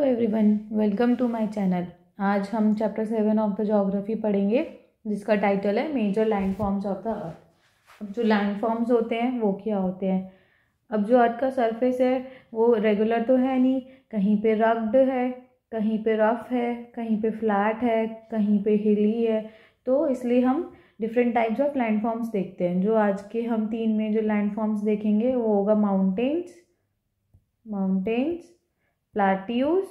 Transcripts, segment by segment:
Everyone, welcome to my channel. आज हम chapter 7 of the geography पढ़ेंगे जिसका टाइटल है major landforms of the earth. अब जो लैंडफॉर्म्स होते हैं वो क्या होते हैं। अब जो अर्थ का सरफेस है वो रेगुलर तो है नहीं, कहीं पे रग्ड है, कहीं पे रफ है, कहीं पे फ्लैट है, कहीं पे हिली है। तो इसलिए हम डिफरेंट टाइप्स ऑफ लैंडफॉर्म्स देखते हैं। जो आज के हम 3 मेजर लैंडफॉर्म्स देखेंगे वो होगा माउंटेन्स, प्लाट्यूज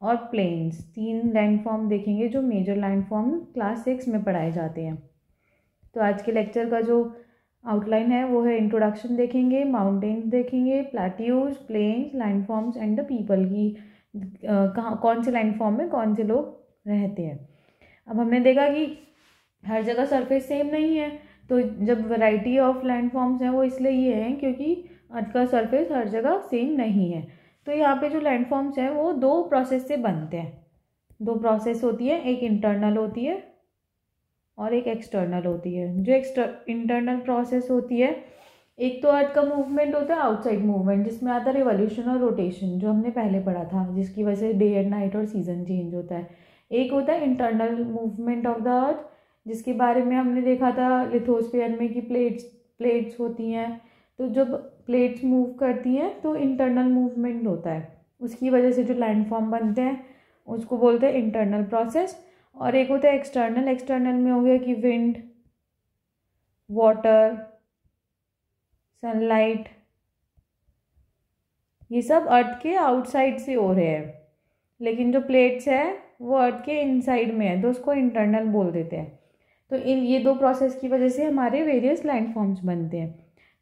और प्लेन्स। 3 लैंडफॉर्म देखेंगे जो मेजर लैंडफॉर्म क्लास 6 में पढ़ाए जाते हैं। तो आज के लेक्चर का जो आउटलाइन है वो है इंट्रोडक्शन देखेंगे, माउंटेन्स देखेंगे, plateaus, plains, landforms and the people की कहाँ कौन से लैंडफॉर्म में कौन से लोग रहते हैं। अब हमने देखा कि हर जगह सरफेस सेम नहीं है, तो जब वैरायटी ऑफ लैंडफॉर्म्स हैं वो इसलिए ये हैं क्योंकि अर्थ का सरफेस हर जगह सेम नहीं है। तो यहाँ पे जो लैंडफॉर्म्स हैं वो 2 प्रोसेस से बनते हैं। 2 प्रोसेस होती है, एक इंटरनल होती है और एक एक्सटर्नल होती है। जो इंटरनल प्रोसेस होती है, एक तो अर्थ का मूवमेंट होता है आउटसाइड मूवमेंट, जिसमें आता है रिवॉल्यूशन और रोटेशन जो हमने पहले पढ़ा था, जिसकी वजह से डे एंड नाइट और सीजन चेंज होता है। एक होता है इंटरनल मूवमेंट ऑफ द अर्थ, जिसके बारे में हमने देखा था लिथोस्फीयर में कि प्लेट्स होती हैं। तो जब प्लेट्स मूव करती हैं तो इंटरनल मूवमेंट होता है, उसकी वजह से जो लैंडफॉर्म बनते हैं उसको बोलते हैं इंटरनल प्रोसेस। और एक होता है एक्सटर्नल में हो गया कि विंड, वाटर, सनलाइट, ये सब अर्थ के आउटसाइड से हो रहे हैं, लेकिन जो प्लेट्स है वो अर्थ के इनसाइड में है, तो उसको इंटरनल बोल देते हैं। तो इन ये 2 प्रोसेस की वजह से हमारे वेरियस लैंडफॉर्म्स बनते हैं।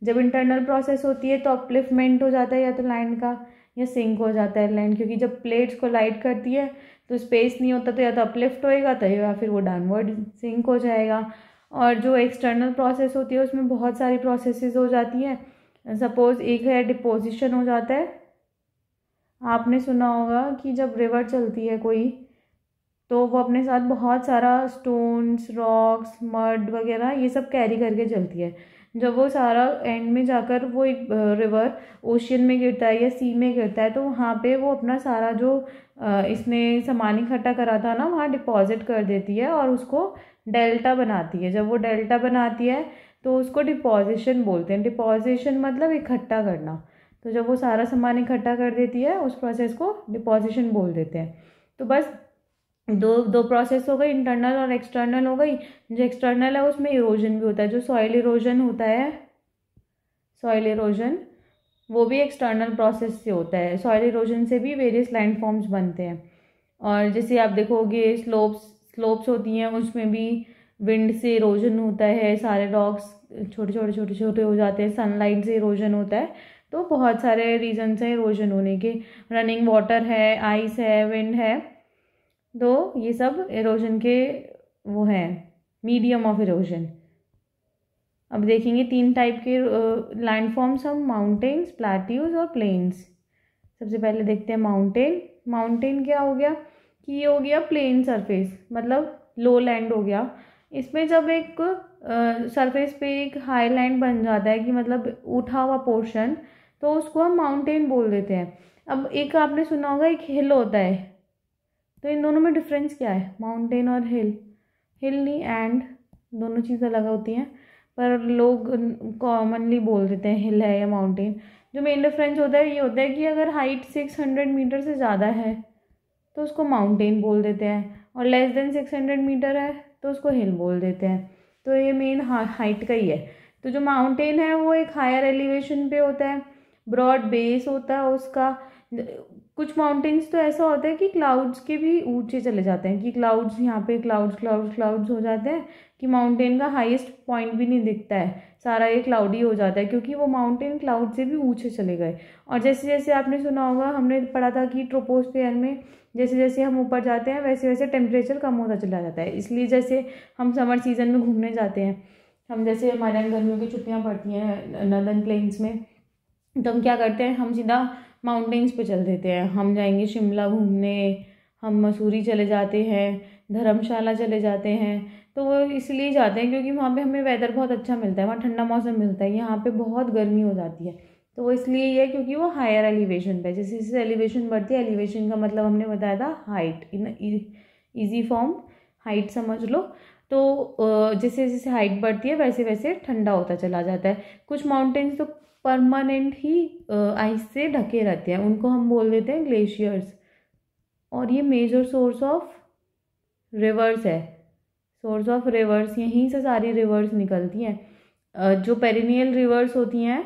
जब इंटरनल प्रोसेस होती है तो अपलिफ्टमेंट हो जाता है या तो लैंड का, या सिंक हो जाता है लैंड, क्योंकि जब प्लेट्स कोलाइड करती है तो स्पेस नहीं होता, तो या तो अपलिफ्ट होएगा तो या फिर वो डाउनवर्ड सिंक हो जाएगा। और जो एक्सटर्नल प्रोसेस होती है उसमें बहुत सारी प्रोसेसेस हो जाती हैं। सपोज एक है डिपोजिशन हो जाता है। आपने सुना होगा कि जब रिवर चलती है कोई तो वो अपने साथ बहुत सारा स्टोन्स, रॉक्स, मड वगैरह ये सब कैरी करके चलती है। जब वो सारा एंड में जाकर वो एक रिवर ओशियन में गिरता है या सी में गिरता है, तो वहाँ पे वो अपना सारा जो इसने सामान इकट्ठा करा था ना वहाँ डिपॉजिट कर देती है और उसको डेल्टा बनाती है। जब वो डेल्टा बनाती है तो उसको डिपोजिशन बोलते हैं। डिपोजिशन मतलब इकट्ठा करना। तो जब वो सारा सामान इकट्ठा कर देती है उस प्रोसेस को डिपोजिशन बोल देते हैं। तो बस दो प्रोसेस हो गई, इंटरनल और एक्सटर्नल हो गई। जो एक्सटर्नल है उसमें इरोजन भी होता है। जो सॉइल इरोजन होता है, सॉइल इरोजन वो भी एक्सटर्नल प्रोसेस से होता है। सॉइल इरोजन से भी वेरियस लैंडफॉर्म्स बनते हैं। और जैसे आप देखोगे स्लोप्स होती हैं, उसमें भी विंड से इरोजन होता है, सारे रॉक्स छोटे हो जाते हैं, सनलाइट से इरोजन होता है। तो बहुत सारे रीजन्स हैं इरोजन होने के। रनिंग वाटर है, आइस है, विंड है, तो ये सब इरोजन के वो हैं, मीडियम ऑफ इरोजन। अब देखेंगे 3 टाइप के लैंडफॉर्म्स हम, माउंटेन्स, प्लेट्यूज और प्लेन्स। सबसे पहले देखते हैं माउंटेन क्या हो गया कि ये हो गया प्लेन सरफेस, मतलब लो लैंड हो गया। इसमें जब एक सरफेस पे एक हाई लैंड बन जाता है कि मतलब उठा हुआ पोर्शन, तो उसको हम माउंटेन बोल देते हैं। अब एक आपने सुना होगा एक हिल होता है, तो इन दोनों में डिफरेंस क्या है, माउंटेन और हिल नहीं, एंड दोनों चीज़ अलग होती हैं, पर लोग कॉमनली बोल देते हैं हिल है या माउंटेन। जो मेन डिफरेंस होता है ये होता है कि अगर हाइट 600 मीटर से ज़्यादा है तो उसको माउंटेन बोल देते हैं, और लेस देन 600 मीटर है तो उसको हिल बोल देते हैं। तो ये मेन हाइट का ही है। तो जो माउंटेन है वो एक हायर एलिवेशन पे होता है, ब्रॉड बेस होता है उसका। कुछ माउंटेन्स तो ऐसा होता है कि क्लाउड्स के भी ऊंचे चले जाते हैं, कि क्लाउड्स यहाँ पे क्लाउड्स हो जाते हैं कि माउंटेन का हाईएस्ट पॉइंट भी नहीं दिखता है, सारा ये क्लाउडी हो जाता है, क्योंकि वो माउंटेन क्लाउड से भी ऊंचे चले गए। और जैसे जैसे आपने सुना होगा, हमने पढ़ा था कि ट्रोपोस्फेयर में जैसे जैसे हम ऊपर जाते हैं वैसे वैसे टेम्परेचर कम होता चला जाता है। इसलिए जैसे हम समर सीजन में घूमने जाते हैं, हम जैसे हमारे यहाँ गर्मियों की छुट्टियाँ पड़ती हैं नॉर्दर्न प्लेन्स में, तो हम क्या करते हैं, हम सीधा माउंटेन्स पे चल देते हैं। हम जाएंगे शिमला घूमने, हम मसूरी चले जाते हैं, धर्मशाला चले जाते हैं। तो वो इसलिए जाते हैं क्योंकि वहाँ पे हमें वेदर बहुत अच्छा मिलता है, वहाँ ठंडा मौसम मिलता है। यहाँ पे बहुत गर्मी हो जाती है, तो वो इसलिए ही है क्योंकि वो हायर एलिवेशन पे, जैसे जैसे एलिवेशन बढ़ती है, एलिवेशन का मतलब हमने बताया था height, in easy form height समझ लो। तो जैसे जैसे हाइट बढ़ती है वैसे वैसे ठंडा होता चला जाता है। कुछ माउंटेन्स तो परमानेंट ही आइस से ढके रहते हैं, उनको हम बोल देते हैं ग्लेशियर्स। और ये मेजर सोर्स ऑफ रिवर्स है, सोर्स ऑफ रिवर्स, यहीं से सारी रिवर्स निकलती हैं। जो पेरिनियल रिवर्स होती हैं,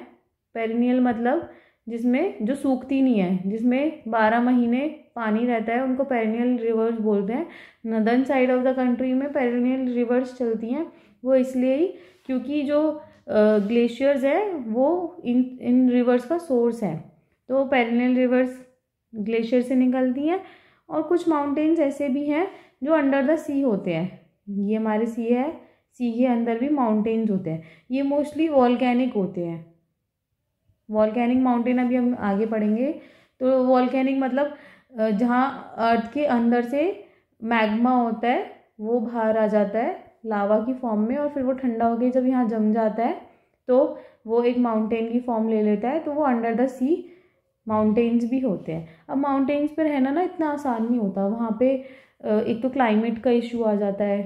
पेरिनियल मतलब जिसमें जो सूखती नहीं है, जिसमें 12 महीने पानी रहता है, उनको पेरिनियल रिवर्स बोलते हैं। Northern side of the country में पेरिनियल रिवर्स चलती हैं, वो इसलिए ही क्योंकि जो ग्लेशियर्स हैं वो इन रिवर्स का सोर्स है। तो पेरिनियल रिवर्स ग्लेशियर से निकलती हैं। और कुछ माउंटेन्स ऐसे भी हैं जो अंडर द सी होते हैं, ये हमारे सी है, सी के अंदर भी माउंटेन्स होते हैं। ये मोस्टली वॉल्केनिक होते हैं। वॉल्केनिक माउंटेन अभी हम आगे पढ़ेंगे। तो वॉल्केनिक मतलब जहाँ अर्थ के अंदर से मैग्मा होता है वो बाहर आ जाता है लावा की फॉर्म में, और फिर वो ठंडा होकर जब यहाँ जम जाता है तो वो एक माउंटेन की फॉर्म ले लेता है, तो वो अंडर द सी माउंटेन्स भी होते हैं। अब माउंटेन्स पे रहना ना इतना आसान नहीं होता, वहाँ पे एक तो क्लाइमेट का इशू आ जाता है,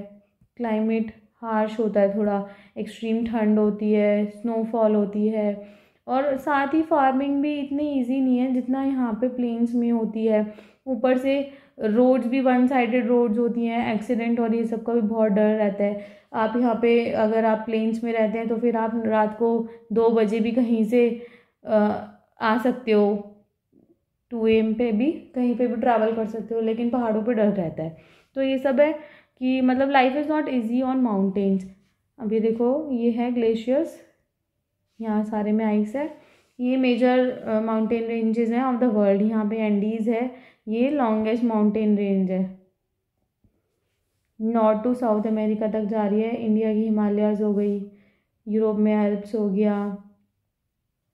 क्लाइमेट हार्श होता है थोड़ा, एक्सट्रीम ठंड होती है, स्नोफॉल होती है, और साथ ही फार्मिंग भी इतनी इजी नहीं है जितना यहाँ पे प्लेन्स में होती है। ऊपर से रोड्स भी वन साइडेड रोड्स होती हैं, एक्सीडेंट और ये सब का भी बहुत डर रहता है। आप यहाँ पे अगर आप प्लेन्स में रहते हैं तो फिर आप रात को 2 बजे भी कहीं से आ सकते हो, 2 AM पे भी कहीं पे भी ट्रैवल कर सकते हो, लेकिन पहाड़ों पे डर रहता है। तो ये सब है कि मतलब life is not easy on mountains. अभी देखो ये है ग्लेशियर्स, यहाँ सारे में आइस है। ये मेजर माउंटेन रेंजेस हैं ऑफ द वर्ल्ड। यहाँ पे एंडीज़ है, ये लॉन्गेस्ट माउंटेन रेंज है, नॉर्थ टू साउथ अमेरिका तक जा रही है। इंडिया की हिमालयाज़ हो गई, यूरोप में एल्प्स हो गया,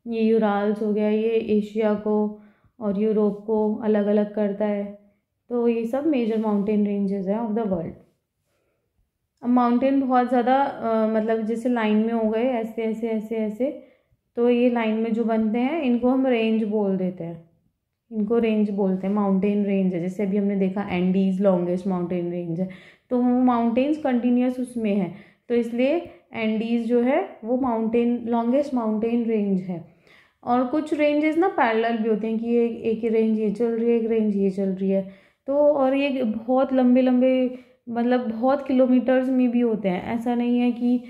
ये यूराल्स हो गया, ये एशिया को और यूरोप को अलग अलग करता है। तो ये सब मेजर माउंटेन रेंजेस हैं ऑफ द वर्ल्ड। अब माउंटेन बहुत ज़्यादा मतलब जैसे लाइन में हो गए, ऐसे ऐसे ऐसे ऐसे, तो ये लाइन में जो बनते हैं इनको हम रेंज बोल देते हैं, इनको रेंज बोलते हैं, माउंटेन रेंज है। जैसे अभी हमने देखा एंडीज़ लॉन्गेस्ट माउंटेन रेंज है, तो वो माउंटेन्स कंटिन्यूस उसमें है, तो इसलिए एंडीज़ जो है वो माउंटेन लॉन्गेस्ट माउंटेन रेंज है। और कुछ रेंजेस ना पैरेलल भी होते हैं कि ये एक रेंज ये चल रही है, एक रेंज ये चल रही है। तो और ये बहुत लंबे लंबे मतलब बहुत किलोमीटर्स में भी होते हैं, ऐसा नहीं है कि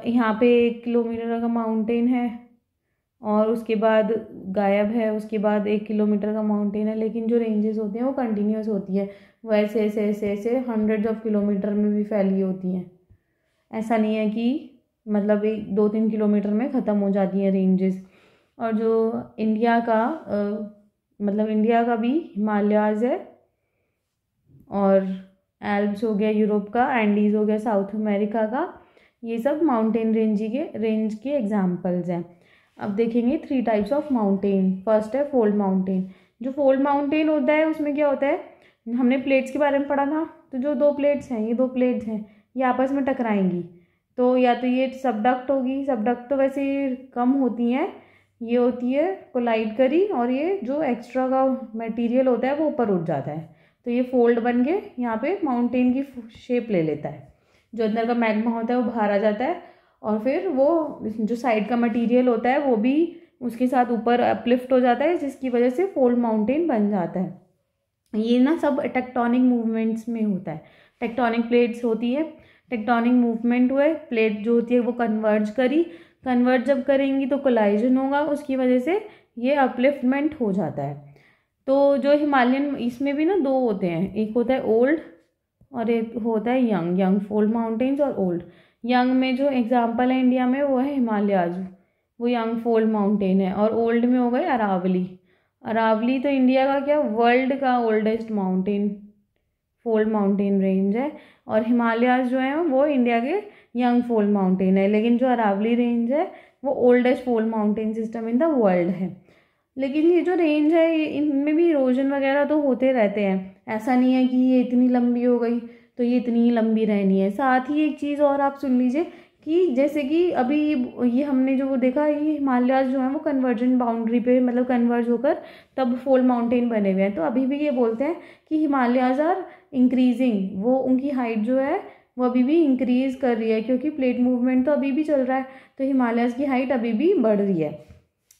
यहाँ पे 1 किलोमीटर का माउंटेन है और उसके बाद गायब है, उसके बाद 1 किलोमीटर का माउंटेन है, लेकिन जो रेंजेस होती हैं वो कंटिन्यूस होती है, वो ऐसे ऐसे ऐसे ऐसे हंड्रेड्स ऑफ किलोमीटर में भी फैली होती हैं। ऐसा नहीं है कि मतलब 1-2-3 किलोमीटर में ख़त्म हो जाती हैं रेंजेस। और जो इंडिया का मतलब इंडिया का भी हिमालयाज़ है, और एल्प्स हो गया यूरोप का, एंडीज़ हो गया साउथ अमेरिका का, ये सब माउंटेन रेंज के एग्जाम्पल्स हैं। अब देखेंगे 3 टाइप्स ऑफ माउंटेन। फर्स्ट है फोल्ड माउंटेन। जो फोल्ड माउंटेन होता है उसमें क्या होता है, हमने प्लेट्स के बारे में पढ़ा था, तो जो 2 प्लेट्स हैं, ये 2 प्लेट्स हैं, ये आपस में टकराएंगी, तो या तो ये सबडक्ट होगी, सबडक्ट तो वैसे कम होती हैं, ये होती है कोलाइड करी, और ये जो एक्स्ट्रा का मटेरियल होता है वो ऊपर उठ जाता है, तो ये फोल्ड बन के यहाँ पे माउंटेन की शेप ले लेता है। जो अंदर का मैग्मा होता है वो बाहर आ जाता है, और फिर वो जो साइड का मटेरियल होता है वो भी उसके साथ ऊपर अपलिफ्ट हो जाता है, जिसकी वजह से फोल्ड माउंटेन बन जाता है। ये ना सब टेक्टोनिक मूवमेंट्स में होता है। टेक्टोनिक प्लेट्स होती है, टेक्टोनिक मूवमेंट हुए, प्लेट जो होती है वो कन्वर्ज जब करेंगी तो कोलाइजन होगा, उसकी वजह से ये अपलिफ्टमेंट हो जाता है। तो जो हिमालयन, इसमें भी ना 2 होते हैं, एक होता है ओल्ड और एक होता है यंग फोल्ड माउंटेन्स और ओल्ड। यंग में जो एग्जांपल है इंडिया में वो है हिमालयाज, वो यंग फोल्ड माउंटेन है, और ओल्ड में हो गए अरावली तो इंडिया का क्या वर्ल्ड का oldest mountain fold mountain range है, और हिमालयाज जो है वो इंडिया के यंग फोल्ड माउंटेन है। लेकिन जो अरावली रेंज है वो oldest fold mountain system in the world है। लेकिन ये जो रेंज है इनमें भी इरोजन वगैरह तो होते रहते हैं, ऐसा नहीं है कि ये इतनी लंबी हो गई तो ये इतनी ही लंबी रहनी है। साथ ही एक चीज़ और आप सुन लीजिए कि जैसे कि अभी ये हमने जो वो देखा, ये हिमालयाज जो है वो कन्वर्जन बाउंड्री पे मतलब कन्वर्ज होकर तब फोल्ड माउंटेन बने हुए हैं। तो अभी भी ये बोलते हैं कि हिमालयाज आर इंक्रीजिंग, वो उनकी हाइट जो है वो अभी भी इंक्रीज कर रही है, क्योंकि प्लेट मूवमेंट तो अभी भी चल रहा है, तो हिमालयाज की हाइट अभी भी बढ़ रही है।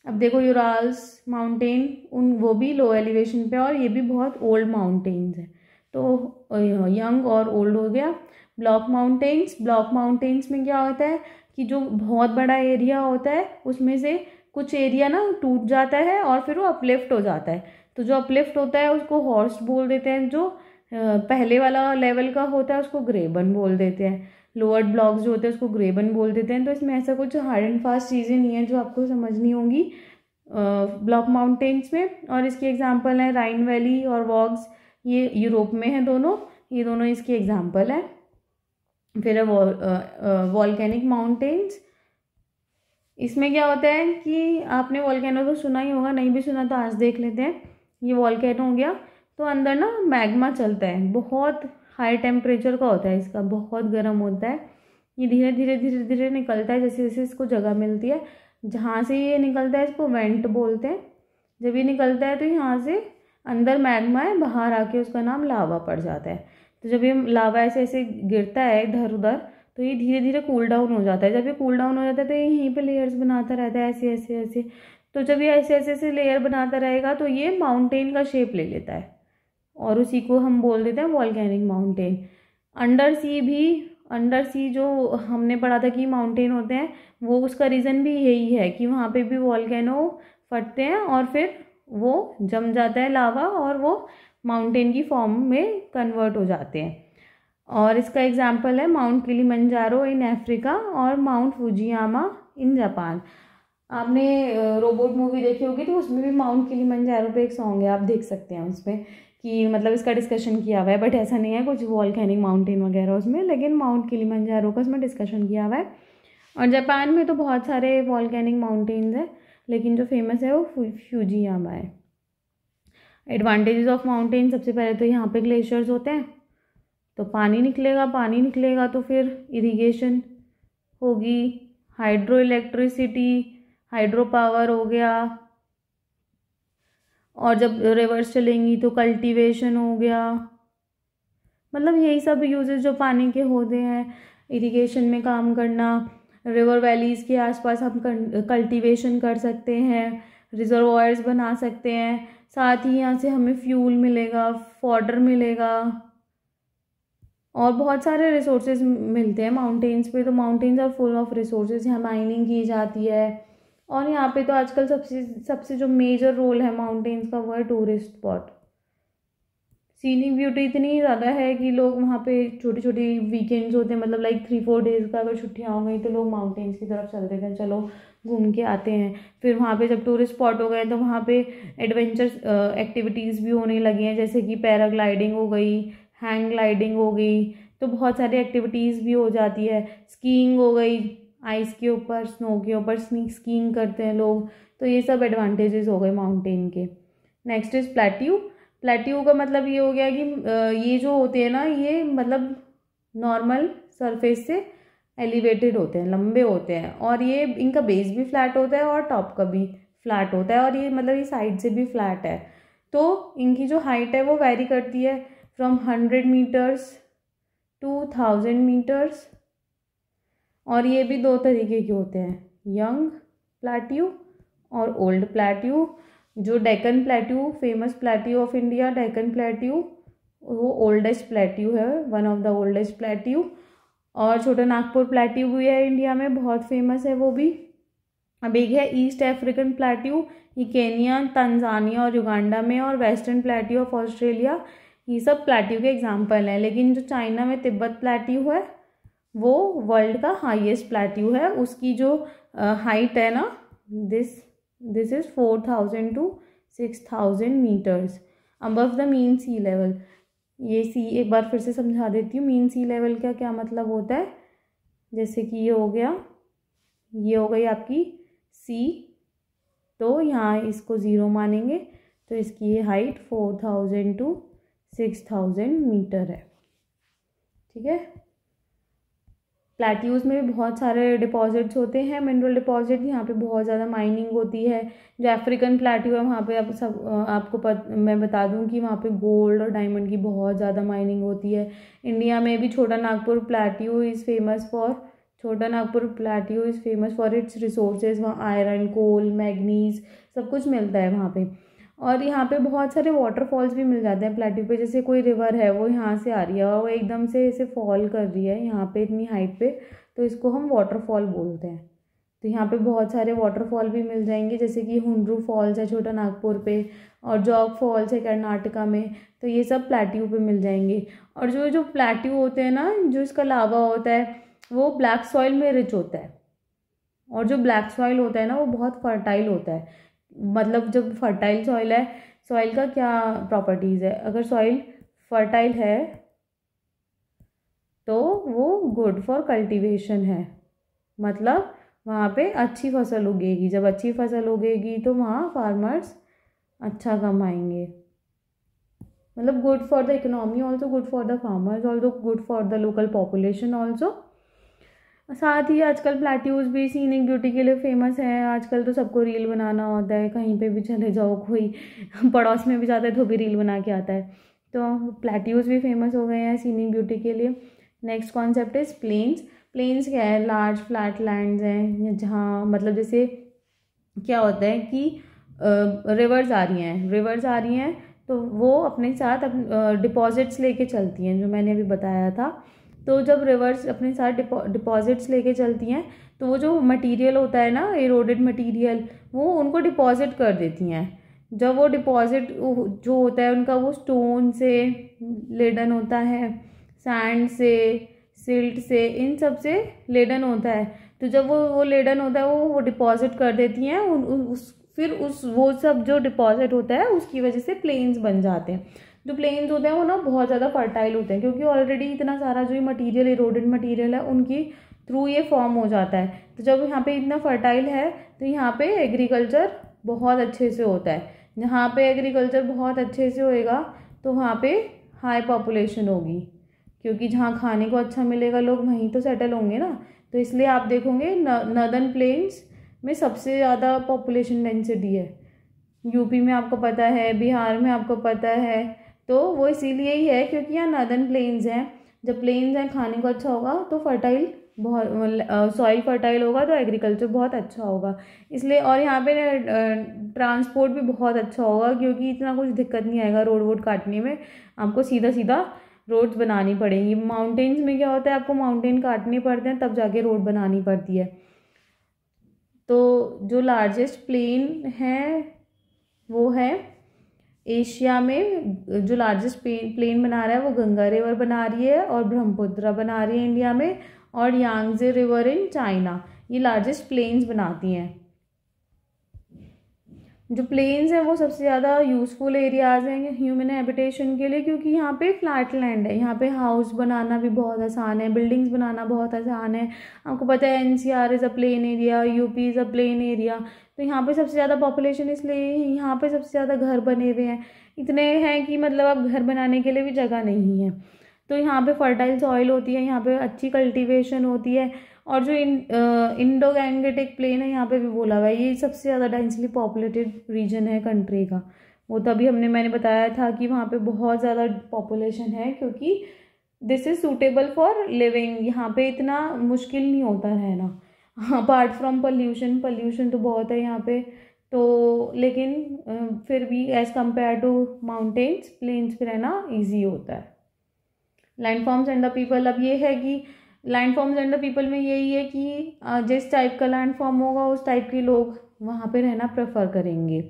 अब देखो यूराल्स माउंटेन, वो भी लो एलिवेशन पे, और ये भी बहुत ओल्ड माउंटेन्स हैं। तो यंग और ओल्ड हो गया। ब्लॉक माउंटेन्स में क्या होता है कि जो बहुत बड़ा एरिया होता है उसमें से कुछ एरिया ना टूट जाता है और फिर वो अपलिफ्ट हो जाता है। तो जो अपलिफ्ट होता है उसको हॉर्स्ट बोल देते हैं, जो पहले वाला लेवल का होता है उसको ग्रेबन बोल देते हैं। लोअर ब्लॉक्स जो होते हैं उसको ग्रेबन बोल देते हैं। तो इसमें ऐसा कुछ हार्ड एंड फास्ट चीज़ें नहीं है जो आपको समझनी होंगी ब्लॉक माउंटेन्स में। और इसके एग्जांपल हैं राइन वैली और वॉग्स, ये यूरोप में है दोनों, ये दोनों इसके एग्जांपल हैं। फिर वॉल्केनिक माउंटेन्स, इसमें क्या होता है कि आपने वॉल्केनो तो सुना ही होगा, नहीं भी सुना तो आज देख लेते हैं। ये वॉल्केनो हो गया, तो अंदर ना मैग्मा चलता है, बहुत हाई टेम्परेचर का होता है इसका, बहुत गर्म होता है। ये धीरे धीरे धीरे धीरे निकलता है जैसे जैसे इसको जगह मिलती है। जहाँ से ये निकलता है इसको वेंट बोलते हैं। जब ये निकलता है तो यहाँ से अंदर मैग्मा है, बाहर आके उसका नाम लावा पड़ जाता है। तो जब ये लावा ऐसे ऐसे गिरता है इधर उधर, तो ये धीरे धीरे कूल डाउन हो जाता है। जब ये कूल डाउन हो जाता है तो ये यहीं पे लेयर्स बनाता रहता है, ऐसे ऐसे ऐसे। तो जब ये ऐसे ऐसे ऐसे लेयर बनाता रहेगा तो ये माउंटेन का शेप ले लेता है, और उसी को हम बोल देते हैं वॉल्केनिक माउंटेन। अंडर सी जो हमने पढ़ा था कि माउंटेन होते हैं, वो उसका रीज़न भी यही है कि वहाँ पे भी वॉल्केनो फटते हैं और फिर वो जम जाता है लावा, और वो माउंटेन की फॉर्म में कन्वर्ट हो जाते हैं। और इसका एग्जाम्पल है माउंट किलिमंजारो इन अफ्रीका और माउंट फुजियामा इन जापान। आपने रोबोट मूवी देखी होगी, तो उसमें भी माउंट किलिमंजारो पे एक सॉन्ग है, आप देख सकते हैं उसमें कि मतलब इसका डिस्कशन किया हुआ है। बट ऐसा नहीं है कुछ वॉल्केनिक माउंटेन वगैरह उसमें, लेकिन माउंट किलिमंजारो का उसमें डिस्कशन किया हुआ है। और जापान में तो बहुत सारे वॉल्केनिक माउंटेन्स हैं, लेकिन जो फेमस है वो फ्यूजियामा है। एडवांटेजेस ऑफ माउंटेन, सबसे पहले तो यहाँ पे ग्लेशियर्स होते हैं, तो पानी निकलेगा तो फिर इरिगेशन होगी, हाइड्रो इलेक्ट्रिसिटी, हाइड्रो पावर हो गया, और जब रिवर्स चलेंगी तो कल्टीवेशन हो गया। मतलब यही सब यूजेस जो पानी के होते हैं, इरिगेशन में काम करना, रिवर वैलीज़ के आसपास हम कल्टीवेशन कर सकते हैं, रिजर्वॉयर्स बना सकते हैं, साथ ही यहाँ से हमें फ्यूल मिलेगा, फॉडर मिलेगा, और बहुत सारे रिसोर्सेज मिलते हैं माउंटेन्स पे। तो mountains are full of resources, यहाँ माइनिंग की जाती है। और यहाँ पे तो आजकल सबसे जो मेजर रोल है माउंटेन्स का वो है टूरिस्ट स्पॉट। सीनिक ब्यूटी इतनी ज़्यादा है कि लोग वहाँ पे छोटी छोटी वीकेंड्स होते हैं, मतलब लाइक 3-4 डेज़ का अगर छुट्टियाँ हो गई तो लोग माउंटेन्स की तरफ चल देते हैं, चलो घूम के आते हैं। फिर वहाँ पे जब टूरिस्ट स्पॉट हो गए तो वहाँ पे एडवेंचर एक्टिविटीज़ भी होने लगी हैं, जैसे कि पैराग्लाइडिंग हो गई, हैंग ग्लाइडिंग हो गई, तो बहुत सारी एक्टिविटीज़ भी हो जाती है। स्कीइंग हो गई, आइस के ऊपर, स्नो के ऊपर स्कीइंग करते हैं लोग। तो ये सब एडवांटेजेस हो गए माउंटेन के। नेक्स्ट इज प्लेट्यू का मतलब ये हो गया कि ये जो होते हैं ना, ये मतलब नॉर्मल सरफेस से एलिवेटेड होते हैं, लंबे होते हैं, और ये इनका बेस भी फ्लैट होता है और टॉप का भी फ्लैट होता है, और ये मतलब ये साइड से भी फ्लैट है। तो इनकी जो हाइट है वो वेरी करती है फ्रॉम 100 मीटर्स टू 1000 मीटर्स। और ये भी 2 तरीके के होते हैं, यंग प्लेट्यू और ओल्ड प्लेट्यू। जो Deccan plateau, famous plateau of India Deccan plateau, वो ओल्डेस्ट प्लेट्यू है, one of the oldest plateau. और छोटा नागपुर प्लेट्यू भी है इंडिया में, बहुत फेमस है वो भी। अब एक है ईस्ट अफ्रीकन प्लेट्यू, ये केनिया, तंजानिया और युगांडा में, और वेस्टर्न प्लेट्यू ऑफ ऑस्ट्रेलिया। ये सब प्लेट्यू के एग्जाम्पल हैं। लेकिन जो चाइना में तिब्बत प्लेट्यू है वो वर्ल्ड का हाईएस्ट प्लेट्यू है। उसकी जो हाइट है ना, this is 4000 to 6000 metres above the mean sea level. ये सी एक बार फिर से समझा देती हूँ, मीन सी लेवल का क्या मतलब होता है। जैसे कि ये हो गया, ये हो गई आपकी सी, तो यहाँ इसको 0 मानेंगे, तो इसकी ये हाइट 4000 to 6000 मीटर है। ठीक है, प्लेट्यूज़ में भी बहुत सारे डिपॉजिट्स होते हैं, मिनरल डिपॉजिट। यहाँ पे बहुत ज़्यादा माइनिंग होती है। जो अफ्रीकन प्लेट्यू है वहाँ पे आपको मैं बता दूँ कि वहाँ पे गोल्ड और डायमंड की बहुत ज़्यादा माइनिंग होती है। इंडिया में भी छोटा Nagpur plateau is famous for its resources. वहाँ आयरन, कोल, मैग्नीज सब कुछ मिलता है वहाँ पे। और यहाँ पे बहुत सारे वाटरफॉल्स भी मिल जाते हैं प्लेट्यू पे। जैसे कोई रिवर है, वो यहाँ से आ रही है और वो एकदम से ऐसे फॉल कर रही है यहाँ पे इतनी हाइट पे, तो इसको हम वाटरफॉल बोलते हैं। तो यहाँ पे बहुत सारे वाटरफॉल भी मिल जाएंगे, जैसे कि हुंड्रू फॉल्स है छोटा नागपुर पे, और जॉग फॉल्स है कर्नाटका में। तो ये सब प्लेट्यू पे मिल जाएंगे। और जो जो प्लेट्यू होते हैं ना, जो इसका लावा होता है वो ब्लैक सॉइल में रिच होता है। और जो ब्लैक सॉइल होता है ना, वो बहुत फर्टाइल होता है। मतलब जब फर्टाइल सॉइल है, सॉइल का क्या प्रॉपर्टीज़ है, अगर सॉइल फर्टाइल है तो वो गुड फॉर कल्टीवेशन है। मतलब वहाँ पे अच्छी फसल उगेगी। जब अच्छी फसल उगेगी तो वहाँ फार्मर्स अच्छा कमाएंगे। मतलब good for the economy also, good for the farmers also, good for the local population also. साथ ही आजकल प्लेट्यूज भी सीनिक ब्यूटी के लिए फेमस है। आजकल तो सबको रील बनाना होता है, कहीं पे भी चले जाओ, कोई पड़ोस में भी जाता है तो भी रील बना के आता है। तो प्लेट्यूज भी फेमस हो गए हैं सीनिक ब्यूटी के लिए। Next concept is plains. Plains क्या है? लार्ज फ्लैट लैंड्स हैं जहाँ मतलब जैसे क्या होता है कि रिवर्स आ रही हैं तो वो अपने साथ डिपॉजिट्स लेके चलती हैं, जो मैंने अभी बताया था। तो जब रिवर्स अपने साथ डिपॉजिट्स लेके चलती हैं तो वो जो मटेरियल होता है ना, इरोडेड मटेरियल, वो उनको डिपॉजिट कर देती हैं। जब वो डिपॉजिट जो होता है उनका, वो स्टोन से लेडन होता है, सैंड से, सिल्ट से, इन सब से लेडन होता है। तो जब वो लेडन होता है वो डिपॉजिट कर देती हैं। फिर वो सब जो डिपॉजिट होता है उसकी वजह से प्लेन्स बन जाते हैं। जो प्लेन्स होते हैं वो ना बहुत ज़्यादा फर्टाइल होते हैं, क्योंकि ऑलरेडी इतना सारा जो मटीरियल, इरोडेड मटीरियल है, उनकी थ्रू ये फॉर्म हो जाता है। तो जब यहाँ पे इतना फर्टाइल है तो यहाँ पे एग्रीकल्चर बहुत अच्छे से होता है। जहाँ पे एग्रीकल्चर बहुत अच्छे से होएगा तो वहाँ पे हाई पॉपुलेशन होगी, क्योंकि जहाँ खाने को अच्छा मिलेगा लोग वहीं तो सेटल होंगे ना। तो इसलिए आप देखोगे नॉर्दर्न प्लेन्स में सबसे ज़्यादा पॉपुलेशन डेंसिटी है। यूपी में आपको पता है, बिहार में आपको पता है। तो वो इसीलिए ही है क्योंकि यहाँ नॉर्दर्न प्लेन्स हैं। जब प्लेन्स हैं, खाने को अच्छा होगा तो फर्टाइल बहुत सॉइल फर्टाइल होगा तो एग्रीकल्चर बहुत अच्छा होगा इसलिए। और यहाँ पे ट्रांसपोर्ट भी बहुत अच्छा होगा, क्योंकि इतना कुछ दिक्कत नहीं आएगा रोड वोड काटने में। आपको सीधा सीधा रोड्स बनानी पड़ेंगी। माउंटेन्स में क्या होता है, आपको माउंटेन काटने पड़ते हैं तब जाके रोड बनानी पड़ती है। तो जो लार्जेस्ट प्लेन है वो है एशिया में, जो लार्जेस्ट प्लेन बना रहा है वो गंगा रिवर बना रही है और ब्रह्मपुत्र बना रही है इंडिया में, और यांगजे रिवर इन चाइना। ये लार्जेस्ट प्लेन्स बनाती हैं। जो प्लेन्स हैं वो सबसे ज़्यादा यूज़फुल एरियाज़ हैं ह्यूमन हैबिटेशन के लिए, क्योंकि यहाँ पे फ्लैट लैंड है। यहाँ पे हाउस बनाना भी बहुत आसान है, बिल्डिंग्स बनाना बहुत आसान है। आपको पता है NCR is a plain area, UP is a plain area. तो यहाँ पे सबसे ज़्यादा पॉपुलेशन, इसलिए यहाँ पे सबसे ज़्यादा घर बने हुए हैं। इतने हैं कि मतलब अब घर बनाने के लिए भी जगह नहीं है। तो यहाँ पे फर्टाइल सॉइल होती है, यहाँ पे अच्छी कल्टीवेशन होती है। और जो इंडो गैंगेटिक प्लेन है, यहाँ पे भी बोला हुआ है, ये सबसे ज़्यादा डेंसली पॉपुलेटेड रीजन है कंट्री का। वो तभी मैंने बताया था कि वहाँ पे बहुत ज़्यादा पॉपुलेशन है, क्योंकि this is suitable for living. यहाँ पे इतना मुश्किल नहीं होता रहना, अपार्ट फ्रॉम पोल्यूशन तो बहुत है यहाँ पे। तो लेकिन फिर भी as compare to mountains, plains पे रहना ईजी होता है। लैंडफॉर्म्स एंड द पीपल, अब ये है कि लैंडफॉर्म्स एंड द पीपल में यही है कि जिस टाइप का लैंडफॉर्म होगा उस टाइप के लोग वहाँ पे रहना प्रेफर करेंगे।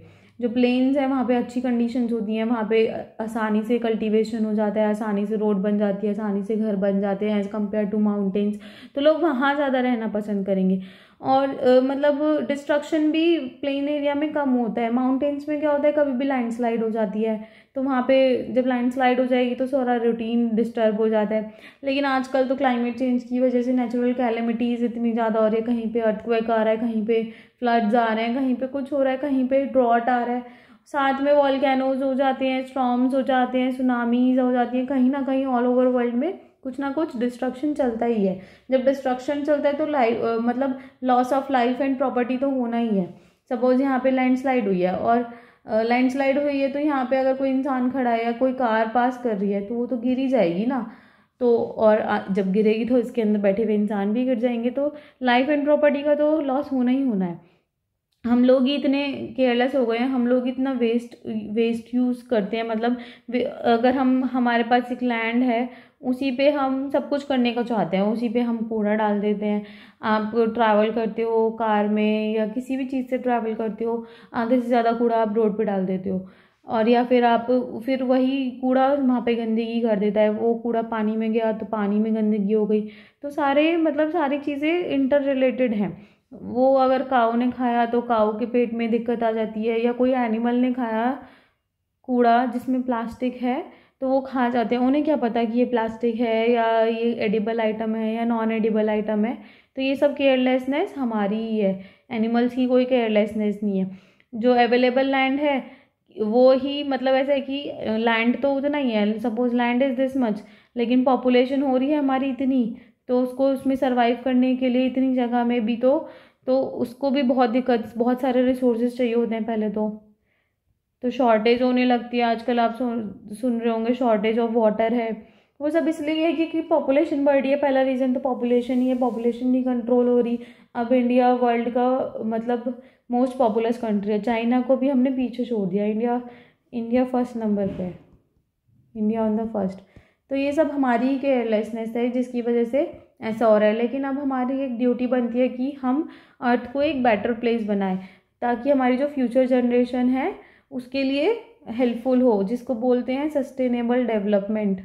जो प्लेन्स है वहाँ पे अच्छी कंडीशंस होती हैं, वहाँ पे आसानी से कल्टीवेशन हो जाता है, आसानी से रोड बन जाती है, आसानी से घर बन जाते हैं एज़ कम्पेयर टू माउंटेन्स। तो लोग वहाँ ज़्यादा रहना पसंद करेंगे। और मतलब डिस्ट्रक्शन भी प्लेन एरिया में कम होता है। माउंटेन्स में क्या होता है, कभी भी लैंडस्लाइड हो जाती है, तो वहाँ पे जब लैंडस्लाइड हो जाएगी तो सारा रूटीन डिस्टर्ब हो जाता है। लेकिन आजकल तो क्लाइमेट चेंज की वजह से नेचुरल कैलेमिटीज़ इतनी ज़्यादा हो रही है, कहीं पे अर्थक्वेक आ रहा है, कहीं पे फ्लड्स आ रहे हैं, कहीं पे कुछ हो रहा है, कहीं पे ड्रॉट आ रहा है, साथ में वॉल्केनोज हो जाते हैं, स्टॉर्म्स हो जाते हैं, सुनामीज हो जाती हैं, कहीं ना कहीं ऑल ओवर वर्ल्ड में कुछ ना कुछ डिस्ट्रक्शन चलता ही है। जब डिस्ट्रक्शन चलता है तो मतलब loss of life and property तो होना ही है। सपोज यहाँ पे लैंडस्लाइड हुई है और लैंडस्लाइड हुई है तो यहाँ पे अगर कोई इंसान खड़ा है या कोई कार पास कर रही है तो वो तो गिर ही जाएगी ना। तो और जब गिरेगी तो इसके अंदर बैठे हुए इंसान भी गिर जाएंगे, तो लाइफ एंड प्रॉपर्टी का तो लॉस होना ही होना है। हम लोग ही इतने केयरलेस हो गए हैं, हम लोग इतना वेस्ट यूज़ करते हैं। मतलब अगर हमारे पास एक लैंड है, उसी पे हम सब कुछ करने का चाहते हैं, उसी पे हम कूड़ा डाल देते हैं। आप ट्रैवल करते हो कार में या किसी भी चीज़ से ट्रैवल करते हो, आधे से ज़्यादा कूड़ा आप रोड पे डाल देते हो, और या फिर वही कूड़ा वहाँ पे गंदगी कर देता है। वो कूड़ा पानी में गया तो पानी में गंदगी हो गई। तो सारी चीज़ें इंटर रिलेटेड हैं। वो अगर काऊ ने खाया तो काऊ के पेट में दिक्कत आ जाती है, या कोई एनिमल ने खाया कूड़ा जिसमें प्लास्टिक है तो वो खा जाते हैं। उन्हें क्या पता कि ये प्लास्टिक है या ये एडिबल आइटम है या नॉन एडिबल आइटम है। तो ये सब केयरलेसनेस हमारी ही है, एनिमल्स की कोई केयरलेसनेस नहीं है। जो अवेलेबल लैंड है वो ही, मतलब ऐसा है कि लैंड तो उतना ही है, suppose land is this much, लेकिन पॉपुलेशन हो रही है हमारी इतनी, तो उसको उसमें सरवाइव करने के लिए इतनी जगह में भी तो उसको भी बहुत दिक्कत, बहुत सारे रिसोर्सेज चाहिए होते हैं पहले तो शॉर्टेज होने लगती है। आजकल आप सुन रहे होंगे शॉर्टेज ऑफ वाटर है। वो सब इसलिए है क्योंकि पॉपुलेशन बढ़ रही है। पहला रीज़न तो पॉपुलेशन ही है, पॉपुलेशन नहीं कंट्रोल हो रही। अब इंडिया वर्ल्ड का मतलब मोस्ट पॉपुलस कंट्री है, चाइना को भी हमने पीछे छोड़ दिया। इंडिया फर्स्ट नंबर पे है, इंडिया ऑन द फर्स्ट। तो ये सब हमारी ही केयरलेसनेस है जिसकी वजह से ऐसा हो रहा है। लेकिन अब हमारी एक ड्यूटी बनती है कि हम अर्थ को एक बेटर प्लेस बनाएं, ताकि हमारी जो फ्यूचर जनरेशन है उसके लिए हेल्पफुल हो, जिसको बोलते हैं सस्टेनेबल डेवलपमेंट।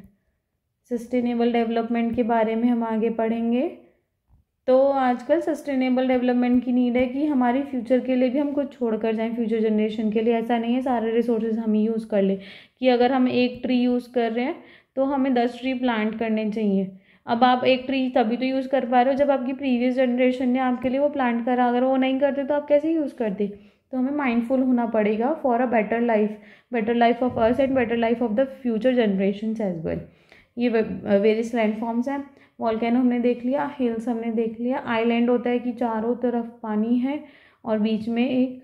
सस्टेनेबल डेवलपमेंट के बारे में हम आगे पढ़ेंगे। तो आजकल सस्टेनेबल डेवलपमेंट की नीड है कि हमारी फ्यूचर के लिए भी हम कुछ छोड़ कर जाएं, फ्यूचर जनरेशन के लिए। ऐसा नहीं है सारे रिसोर्सेज हम ही यूज़ कर ले, कि अगर हम एक ट्री यूज़ कर रहे हैं तो हमें 10 ट्री प्लांट करने चाहिए। अब आप एक ट्री तभी तो यूज़ कर पा रहे हो जब आपकी प्रीवियस जनरेशन ने आपके लिए वो प्लांट करा। अगर वो नहीं करते तो आप कैसे यूज़ करते। तो हमें माइंडफुल होना पड़ेगा for a better life of us and better life of the future generations as well. ये वेरियस लैंडफॉर्म्स हैं। वॉल्केनो हमने देख लिया, हिल्स हमने देख लिया। आइलैंड होता है कि चारों तरफ पानी है और बीच में एक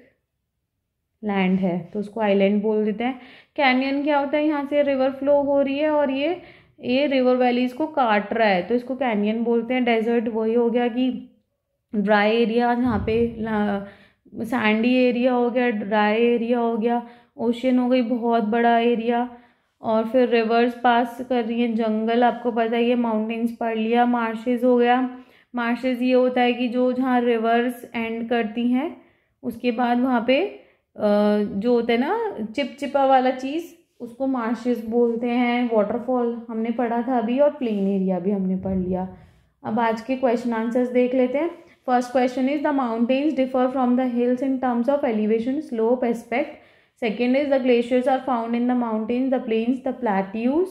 लैंड है, तो उसको आइलैंड बोल देते हैं। कैनियन क्या होता है, यहाँ से रिवर फ्लो हो रही है और ये रिवर वैलीज को काट रहा है, तो इसको कैनियन बोलते हैं। डेजर्ट वही हो गया कि ड्राई एरिया, जहाँ पे सैंडी एरिया हो गया, ड्राई एरिया हो गया। ओशियन हो गई बहुत बड़ा एरिया। और फिर रिवर्स पास कर रही हैं, जंगल आपको पता ही है, माउंटेन्स पढ़ लिया। मार्शेज हो गया, मार्शेज ये होता है कि जो जहाँ रिवर्स एंड करती हैं उसके बाद वहाँ पे जो होता है ना चिपचिपा वाला चीज़, उसको मार्शेज बोलते हैं। वाटरफॉल हमने पढ़ा था अभी, और प्लेन एरिया भी हमने पढ़ लिया। अब आज के क्वेश्चन आंसर्स देख लेते हैं। First question is the mountains differ from the hills in terms of elevation, slope, aspect. Second is the glaciers are found in the mountains, the plains, the plateaus.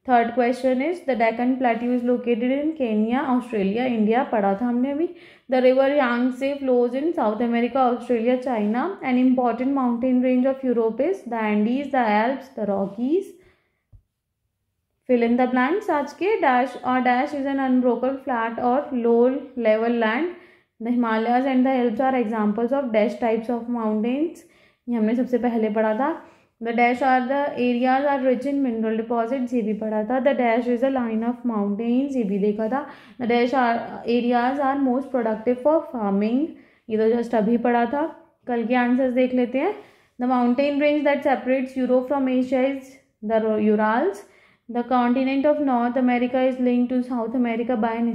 Third question is the Deccan Plateau is located in Kenya, Australia, India. पढ़ा था हमने अभी. The river Yangtze flows in South America, Australia, China. An important mountain range of Europe is the Andes, the Alps, the Rockies. Fill in the blanks. आज के dash is an unbroken flat or low level land. The Himalayas and the Alps are examples of dash types of mountains. ये हमने सबसे पहले पढ़ा था। The dash are the areas are rich in mineral deposits, ये भी पढ़ा था। The dash is a line of mountains, ये भी देखा था। The dash areas are most productive for farming, ये तो जस्ट अभी पढ़ा था। कल के आंसर्स देख लेते हैं। The mountain range that separates Europe from Asia is the Urals. The continent of North America is linked to South America by an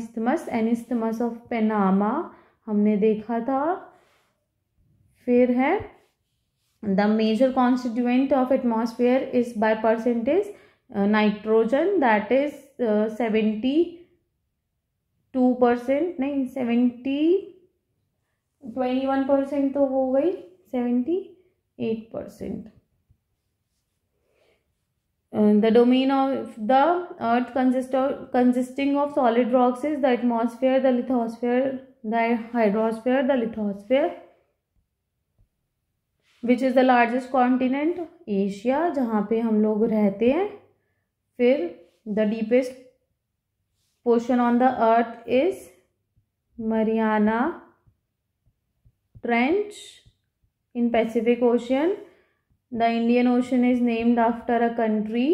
isthmus of Panama, हमने देखा था। फिर है the major constituent of atmosphere is by percentage nitrogen, that is 72%, नहीं 21% तो हो गई, 78%. The domain of the earth consisting of solid rocks is the atmosphere, the lithosphere, the hydrosphere, the lithosphere. Which is the largest continent, Asia, जहाँ पे हम लोग रहते हैं। फिर the deepest portion on the earth is Mariana Trench in Pacific Ocean. The Indian Ocean is named after a country.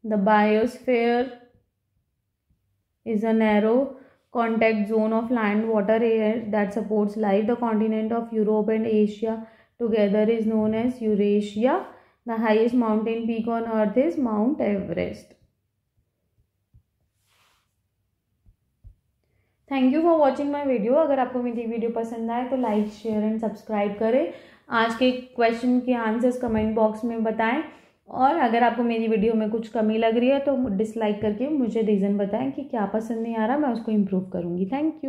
The biosphere is a narrow contact zone of land, water, air that supports life. The continent of Europe and Asia together is known as Eurasia. The highest mountain peak on earth is Mount Everest. Thank you for watching my video. अगर आपको मेरी video पसंद आए तो like share and subscribe करें। आज के question के आंसर्स कमेंट बॉक्स में बताएं, और अगर आपको मेरी वीडियो में कुछ कमी लग रही है तो डिसलाइक करके मुझे रीज़न बताएं कि क्या पसंद नहीं आ रहा, मैं उसको इम्प्रूव करूँगी। Thank you.